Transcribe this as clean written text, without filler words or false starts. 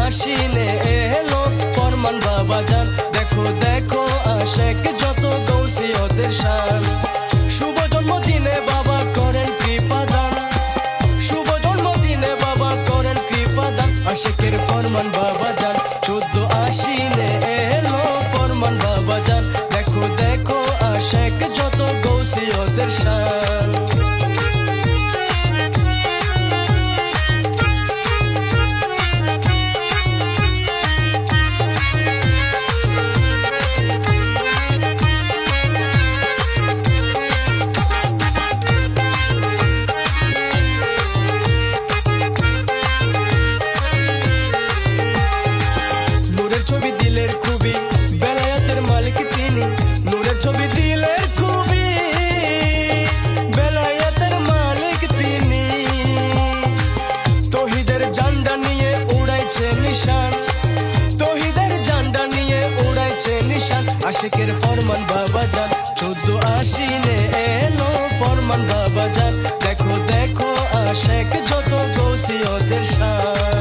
আশিনে এলো ফরমান বাবা জান। দেখো দেখো আশেক যত গৌসি ওদের শান। শুভ জন্মদিনে বাবা করেন কৃপা দান, শুভ জন্মদিনে বাবা করেন কৃপা দান। আশেকের ফরমান বাবা জান 14 আশিনে এলো ফরমান বাবা জান। দেখো দেখো আশেক যত গৌসি ওদের শান। ছবি দিলের খুবই বেলায়েতের মালিক তিনি, নূরের ছবি দিলের খুবই বেলায়েতের মালিক তিনি। তৌহিদের ঝান্ডা নিয়ে উড়াইছে নিশান, তৌহিদের ঝান্ডা নিয়ে উড়াইছে নিশান। আশিকের ফরমান বাবা জান 14 আশিনে এলো ফরমান বাবা জান। দেখো দেখো আশেক যত গৌসি ওদের শান।